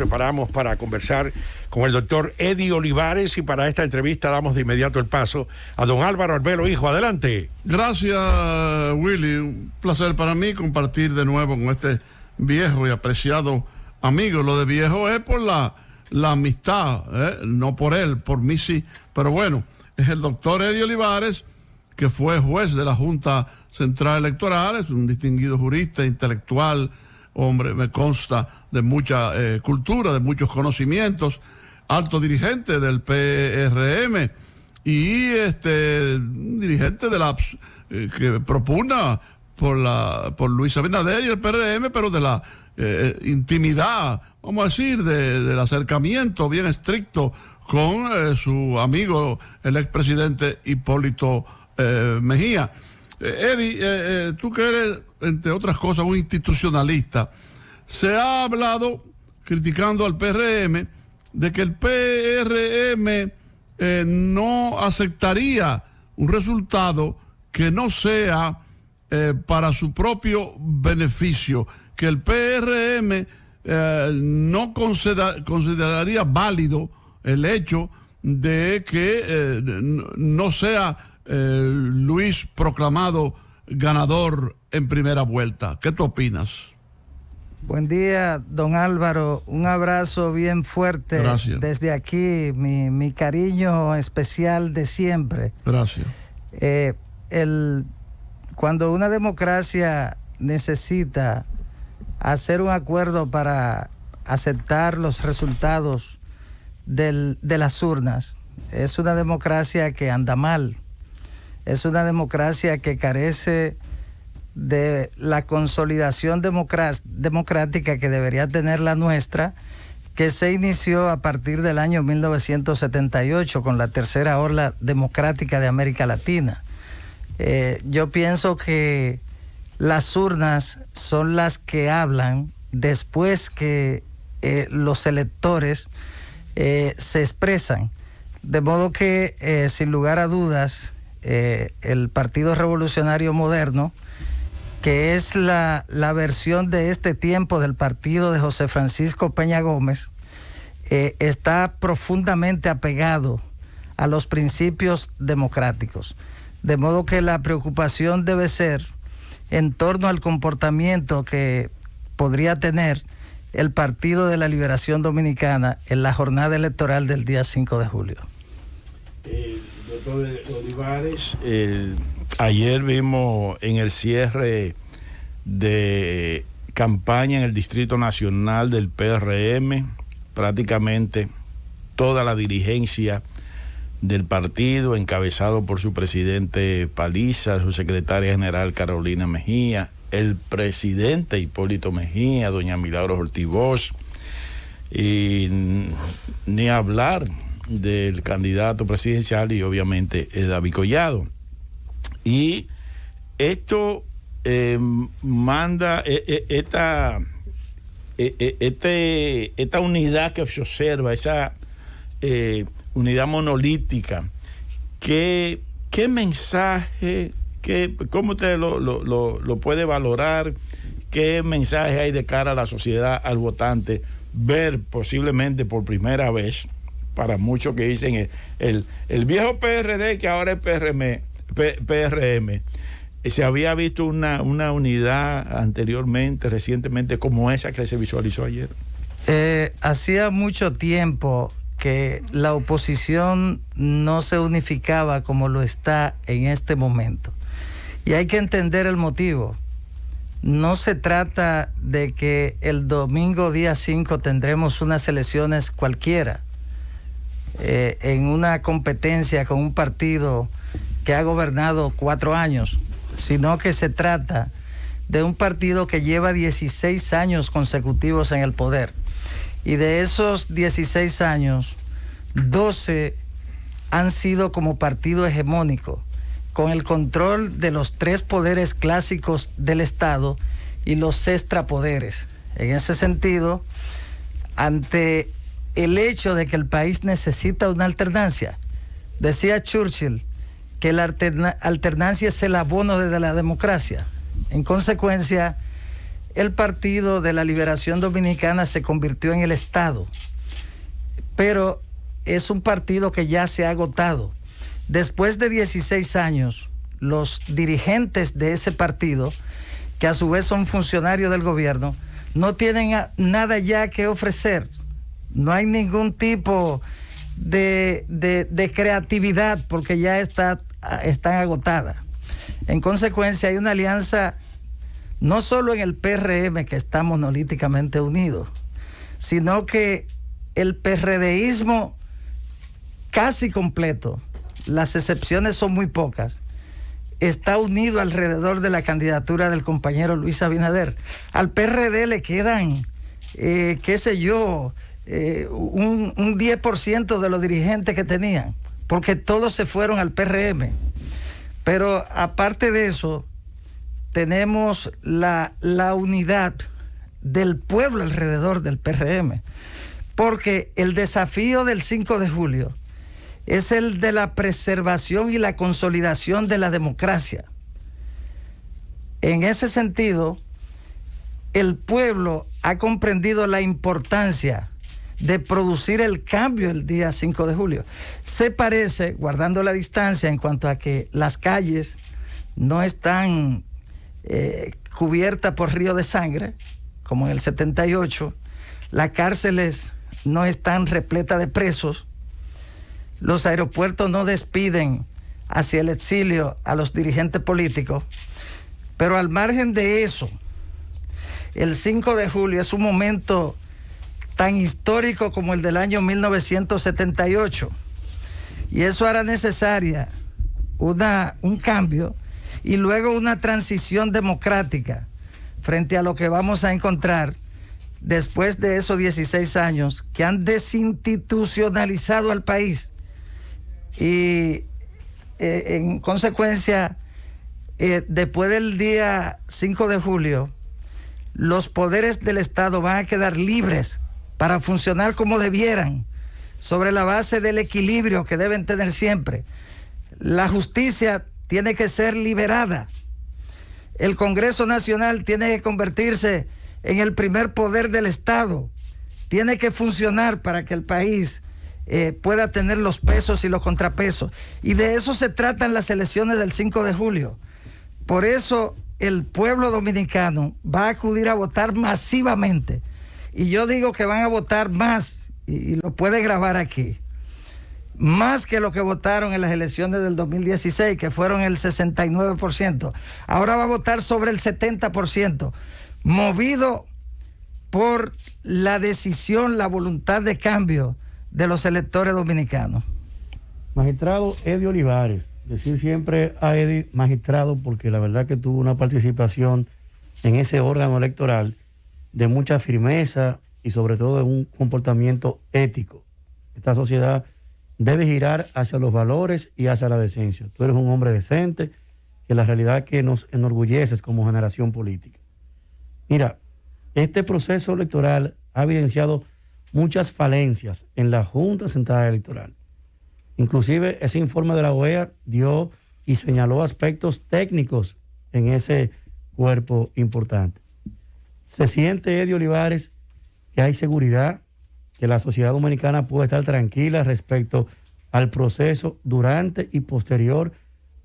preparamos para conversar con el doctor Eddie Olivares, y para esta entrevista damos de inmediato el paso a don Álvaro Arbelo, hijo. Adelante. Gracias, Willy. Un placer para mí compartir de nuevo con este viejo y apreciado amigo. Lo de viejo es por la amistad, no por él, por mí sí. Pero bueno, es el doctor Eddie Olivares, que fue juez de la Junta Central Electoral, es un distinguido jurista, intelectual, hombre, me consta, de mucha cultura, de muchos conocimientos, alto dirigente del PRM y dirigente de la que propugna por Luis Abinader y el PRM, pero de la intimidad, vamos a decir, del acercamiento bien estricto con su amigo, el expresidente Hipólito Mejía. Eddie, tú que eres, entre otras cosas, un institucionalista, se ha hablado, criticando al PRM, de que el PRM no aceptaría un resultado que no sea para su propio beneficio, que el PRM no consideraría válido el hecho de que no sea Luis proclamado ganador en primera vuelta. ¿Qué tú opinas? Buen día, don Álvaro. Un abrazo bien fuerte. Gracias. Desde aquí, mi cariño especial de siempre. Gracias. Cuando una democracia necesita hacer un acuerdo para aceptar los resultados de las urnas, es una democracia que anda mal. Es una democracia que carece de la consolidación democrática que debería tener la nuestra, que se inició a partir del año 1978 con la tercera ola democrática de América Latina. Yo pienso que las urnas son las que hablan después que los electores se expresan. De modo que, sin lugar a dudas, el Partido Revolucionario Moderno, que es la versión de este tiempo del partido de José Francisco Peña Gómez, está profundamente apegado a los principios democráticos. De modo que la preocupación debe ser en torno al comportamiento que podría tener el Partido de la Liberación Dominicana en la jornada electoral del día 5 de julio. Doctor Olivares, ayer vimos en el cierre de campaña en el Distrito Nacional del PRM, prácticamente toda la dirigencia del partido, encabezado por su presidente Paliza, su secretaria general Carolina Mejía, el presidente Hipólito Mejía, doña Milagros Ortiz Bosch, y ni hablar del candidato presidencial y obviamente David Collado. Y esto manda esta unidad que se observa, esa unidad monolítica. ¿Qué mensaje, cómo usted lo puede valorar? ¿Qué mensaje hay de cara a la sociedad, al votante, ver posiblemente por primera vez, para muchos que dicen el viejo PRD que ahora es PRM, se había visto una unidad anteriormente, recientemente, como esa que se visualizó ayer? Hacía mucho tiempo que la oposición no se unificaba como lo está en este momento. Y hay que entender el motivo. No se trata de que el domingo día 5 tendremos unas elecciones cualquiera, en una competencia con un partido que ha gobernado 4 años, sino que se trata de un partido que lleva 16 años consecutivos en el poder. Y de esos 16 años, 12 han sido como partido hegemónico, con el control de los 3 poderes clásicos del Estado y los extrapoderes. En ese sentido, ante el hecho de que el país necesita una alternancia, decía Churchill que la alternancia es el abono de la democracia. En consecuencia, el Partido de la Liberación Dominicana se convirtió en el Estado, pero es un partido que ya se ha agotado. Después de 16 años, los dirigentes de ese partido, que a su vez son funcionarios del gobierno, no tienen nada ya que ofrecer. No hay ningún tipo de creatividad porque ya están agotadas. En consecuencia, hay una alianza no solo en el PRM, que está monolíticamente unido, sino que el PRDismo casi completo, las excepciones son muy pocas, está unido alrededor de la candidatura del compañero Luis Abinader. Al PRD le quedan, un 10% de los dirigentes que tenían, porque todos se fueron al PRM. Pero aparte de eso, tenemos la unidad del pueblo alrededor del PRM, porque el desafío del 5 de julio es el de la preservación y la consolidación de la democracia. En ese sentido, el pueblo ha comprendido la importancia de producir el cambio el día 5 de julio. Se parece, guardando la distancia en cuanto a que las calles no están cubiertas por río de sangre, como en el 78, las cárceles no están repletas de presos, los aeropuertos no despiden hacia el exilio a los dirigentes políticos, pero al margen de eso, el 5 de julio es un momento tan histórico como el del año 1978, y eso hará necesaria un cambio y luego una transición democrática frente a lo que vamos a encontrar después de esos 16 años que han desinstitucionalizado al país. Y en consecuencia, después del día 5 de julio, los poderes del Estado van a quedar libres para funcionar como debieran, sobre la base del equilibrio que deben tener siempre. La justicia tiene que ser liberada. El Congreso Nacional tiene que convertirse en el primer poder del Estado. Tiene que funcionar para que el país pueda tener los pesos y los contrapesos. Y de eso se tratan las elecciones del 5 de julio. Por eso el pueblo dominicano va a acudir a votar masivamente. Y yo digo que van a votar más, y lo puede grabar aquí, más que lo que votaron en las elecciones del 2016, que fueron el 69%. Ahora va a votar sobre el 70%, movido por la decisión, la voluntad de cambio de los electores dominicanos. Magistrado Eddie Olivares, decir siempre a Eddie magistrado, porque la verdad que tuvo una participación en ese órgano electoral de mucha firmeza y sobre todo de un comportamiento ético. Esta sociedad debe girar hacia los valores y hacia la decencia. Tú eres un hombre decente, que la realidad que nos enorgulleces como generación política. Mira, este proceso electoral ha evidenciado muchas falencias en la Junta Central Electoral. Inclusive ese informe de la OEA dio y señaló aspectos técnicos en ese cuerpo importante. Se siente, Eddie Olivares, que hay seguridad, que la sociedad dominicana puede estar tranquila respecto al proceso durante y posterior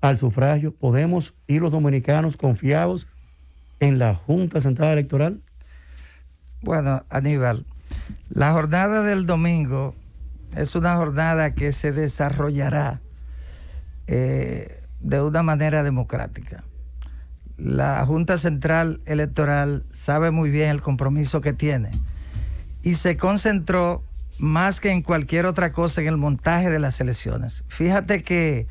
al sufragio. ¿Podemos ir los dominicanos confiados en la Junta Central Electoral? Bueno, Aníbal, la jornada del domingo es una jornada que se desarrollará de una manera democrática. La Junta Central Electoral sabe muy bien el compromiso que tiene y se concentró más que en cualquier otra cosa en el montaje de las elecciones. Fíjate que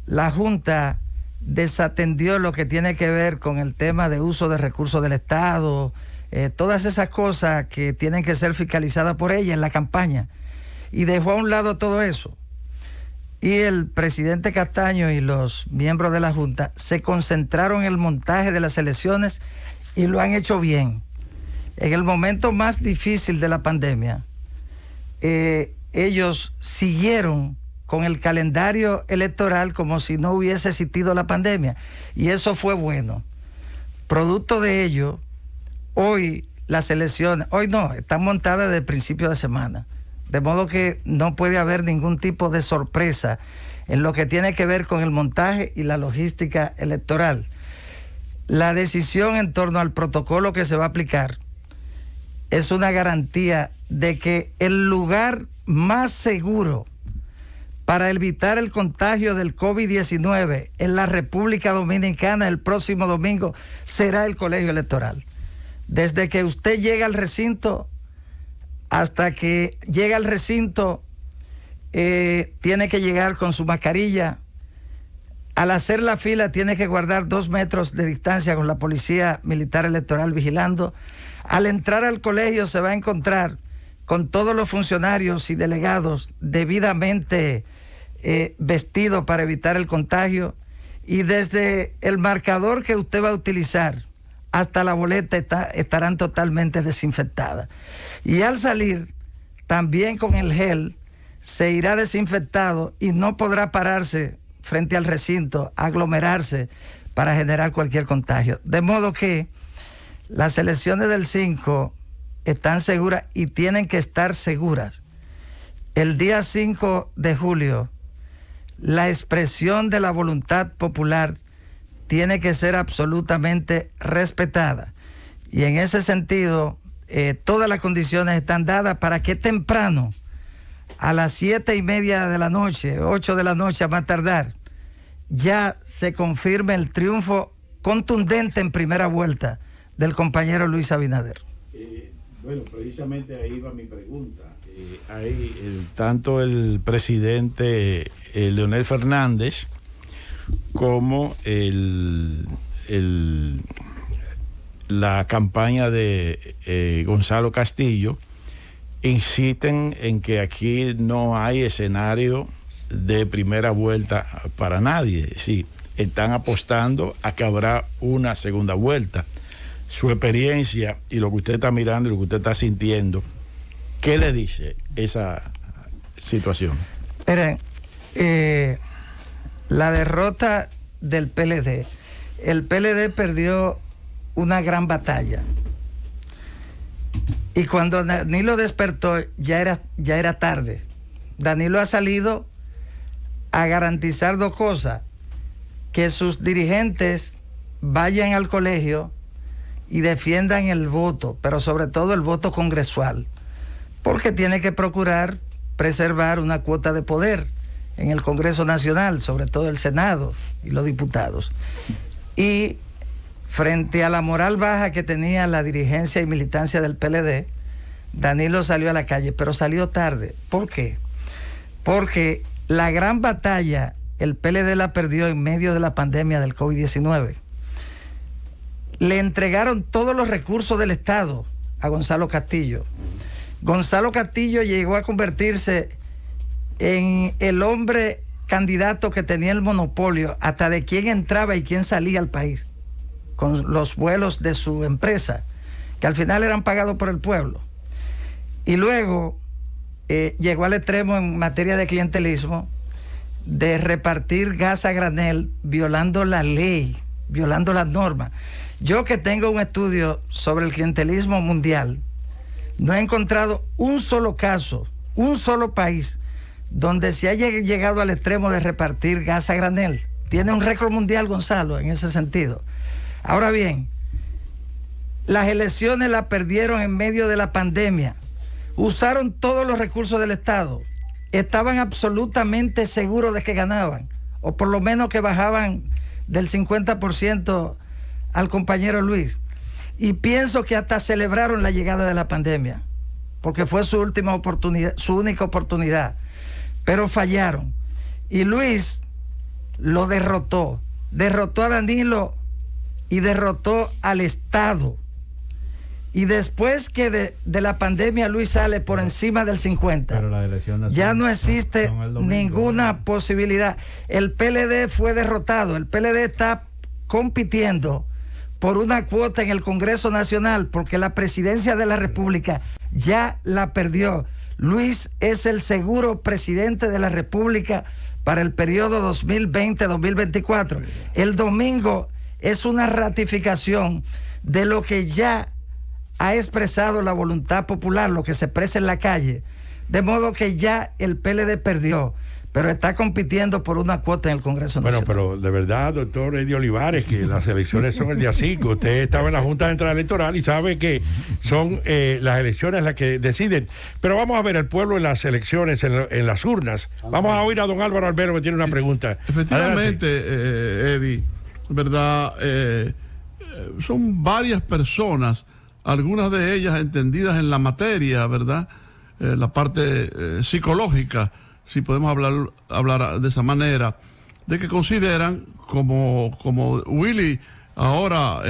la Junta desatendió lo que tiene que ver con el tema de uso de recursos del Estado, todas esas cosas que tienen que ser fiscalizadas por ella en la campaña, y dejó a un lado todo eso. Y el presidente Castaño y los miembros de la Junta se concentraron en el montaje de las elecciones y lo han hecho bien. En el momento más difícil de la pandemia, ellos siguieron con el calendario electoral como si no hubiese existido la pandemia, y eso fue bueno. Producto de ello, hoy las elecciones, hoy no, están montadas desde el principio de semana. De modo que no puede haber ningún tipo de sorpresa en lo que tiene que ver con el montaje y la logística electoral. La decisión en torno al protocolo que se va a aplicar es una garantía de que el lugar más seguro para evitar el contagio del COVID-19 en la República Dominicana el próximo domingo será el colegio electoral. Desde que usted llega al recinto hasta que llega al recinto, tiene que llegar con su mascarilla. Al hacer la fila tiene que guardar 2 metros de distancia con la policía militar electoral vigilando. Al entrar al colegio se va a encontrar con todos los funcionarios y delegados debidamente vestidos para evitar el contagio. Y desde el marcador que usted va a utilizar hasta la boleta estarán totalmente desinfectadas. Y al salir, también con el gel, se irá desinfectado y no podrá pararse frente al recinto, aglomerarse para generar cualquier contagio. De modo que las elecciones del 5 están seguras y tienen que estar seguras. El día 5 de julio, la expresión de la voluntad popular tiene que ser absolutamente respetada. Y en ese sentido, todas las condiciones están dadas para que temprano, a las 7:30 de la noche, 8 de la noche a más tardar, ya se confirme el triunfo contundente en primera vuelta del compañero Luis Abinader. Bueno, precisamente ahí va mi pregunta. Tanto el presidente Leonel Fernández como la campaña de Gonzalo Castillo insisten en que aquí no hay escenario de primera vuelta para nadie. Sí, están apostando a que habrá una segunda vuelta. Su experiencia y lo que usted está mirando y lo que usted está sintiendo, ¿qué le dice esa situación? Miren, la derrota del PLD, el PLD perdió una gran batalla. Y cuando Danilo despertó, ya era tarde. Danilo ha salido a garantizar 2 cosas: que sus dirigentes vayan al colegio y defiendan el voto, pero sobre todo el voto congresual, porque tiene que procurar preservar una cuota de poder en el Congreso Nacional, sobre todo el Senado y los diputados. Y frente a la moral baja que tenía la dirigencia y militancia del PLD, Danilo salió a la calle, pero salió tarde. ¿Por qué? Porque la gran batalla el PLD la perdió en medio de la pandemia del COVID-19. Le entregaron todos los recursos del Estado a Gonzalo Castillo. Gonzalo Castillo llegó a convertirse en el hombre candidato que tenía el monopolio hasta de quién entraba y quién salía al país, con los vuelos de su empresa, que al final eran pagados por el pueblo. Y luego llegó al extremo en materia de clientelismo, de repartir gas a granel, violando la ley, violando las normas. Yo, que tengo un estudio sobre el clientelismo mundial, no he encontrado un solo caso, un solo país donde se haya llegado al extremo de repartir gas a granel. Tiene un récord mundial Gonzalo en ese sentido. Ahora bien, las elecciones las perdieron en medio de la pandemia. Usaron todos los recursos del Estado. Estaban absolutamente seguros de que ganaban, o por lo menos que bajaban del 50% al compañero Luis. Y pienso que hasta celebraron la llegada de la pandemia, porque fue su última oportunidad, su única oportunidad. Pero fallaron. Y Luis lo derrotó. Derrotó a Danilo y derrotó al Estado. Y después que de la pandemia Luis sale por encima del 50, pero la elección ya no existe ninguna posibilidad. El PLD fue derrotado. El PLD está compitiendo por una cuota en el Congreso Nacional, porque la presidencia de la República ya la perdió. Luis es el seguro presidente de la República para el periodo 2020-2024. El domingo es una ratificación de lo que ya ha expresado la voluntad popular, lo que se expresa en la calle, de modo que ya el PLD perdió, pero está compitiendo por una cuota en el Congreso Nacional. Bueno, pero de verdad, doctor Eddie Olivares, que las elecciones son el día 5. Usted estaba en la Junta Central Electoral y sabe que son las elecciones las que deciden. Pero vamos a ver el pueblo en las elecciones, en las urnas. Vamos a oír a don Álvaro Albero, que tiene una pregunta. Efectivamente, Eddie, ¿verdad? Son varias personas, algunas de ellas entendidas en la materia, ¿verdad? La parte psicológica, si podemos hablar de esa manera, de que consideran, como Willy ahora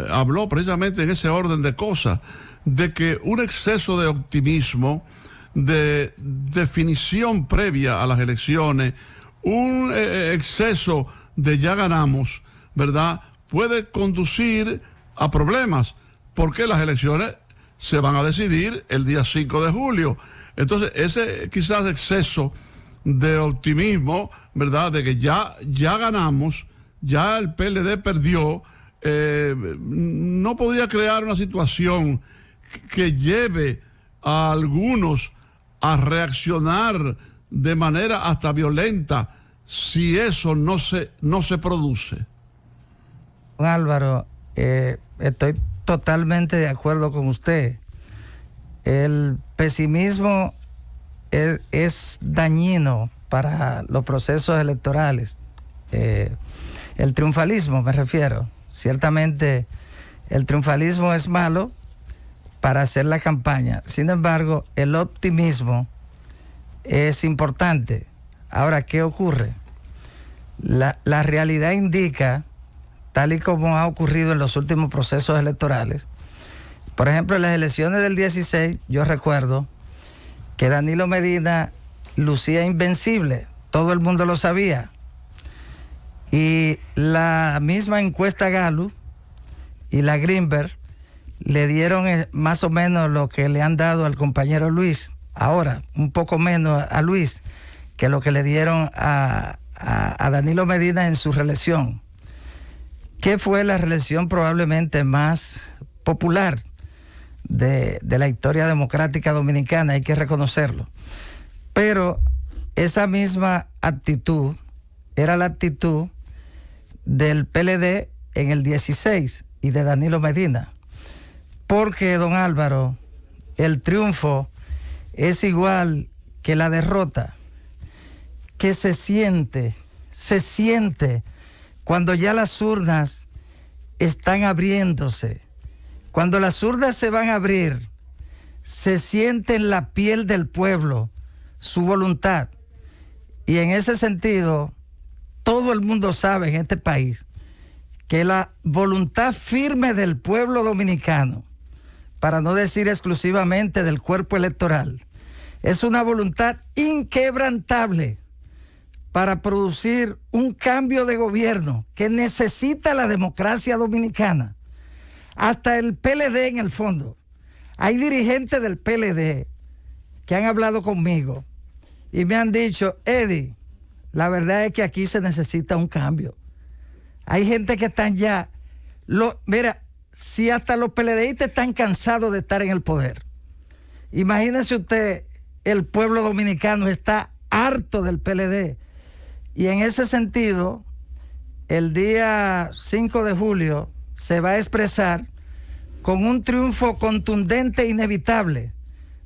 habló precisamente en ese orden de cosas, de que un exceso de optimismo, de definición previa a las elecciones, un exceso de ya ganamos, ¿verdad?, puede conducir a problemas, porque las elecciones se van a decidir el día 5 de julio. Entonces, ese quizás exceso de optimismo, ¿verdad?, de que ya ganamos, ya el PLD perdió, no podría crear una situación que lleve a algunos a reaccionar de manera hasta violenta si eso no se produce. Álvaro, estoy totalmente de acuerdo con usted. El pesimismo es dañino para los procesos electorales. El triunfalismo, me refiero. Ciertamente, el triunfalismo es malo para hacer la campaña. Sin embargo, el optimismo es importante. Ahora, ¿qué ocurre? La realidad indica, tal y como ha ocurrido en los últimos procesos electorales, por ejemplo, en las elecciones del 16, yo recuerdo que Danilo Medina lucía invencible, todo el mundo lo sabía. Y la misma encuesta Gallup y la Greenberg le dieron más o menos lo que le han dado al compañero Luis, ahora un poco menos a Luis que lo que le dieron a Danilo Medina en su reelección, que fue la reelección probablemente más popular de la historia democrática dominicana, hay que reconocerlo. Pero esa misma actitud era la actitud del PLD en el 16 y de Danilo Medina. Porque, don Álvaro, el triunfo es igual que la derrota, que se siente cuando ya las urnas están abriéndose. Cuando las urnas se van a abrir, se siente en la piel del pueblo su voluntad. Y en ese sentido, todo el mundo sabe en este país que la voluntad firme del pueblo dominicano, para no decir exclusivamente del cuerpo electoral, es una voluntad inquebrantable para producir un cambio de gobierno que necesita la democracia dominicana. Hasta el PLD, en el fondo. Hay dirigentes del PLD que han hablado conmigo y me han dicho, Eddie, la verdad es que aquí se necesita un cambio. Hay gente que están ya... Mira, si hasta los PLDistas están cansados de estar en el poder, imagínese usted, el pueblo dominicano está harto del PLD. Y en ese sentido, el día 5 de julio se va a expresar con un triunfo contundente e inevitable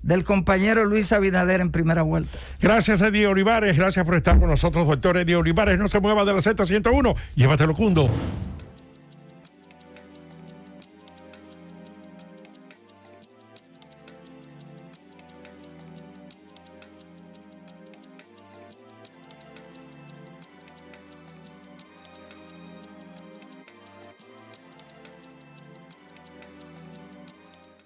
del compañero Luis Abinader en primera vuelta. Gracias, Eddie Olivares. Gracias por estar con nosotros, doctor Eddie Olivares. No se mueva de la Z101. Llévatelo, Cundo.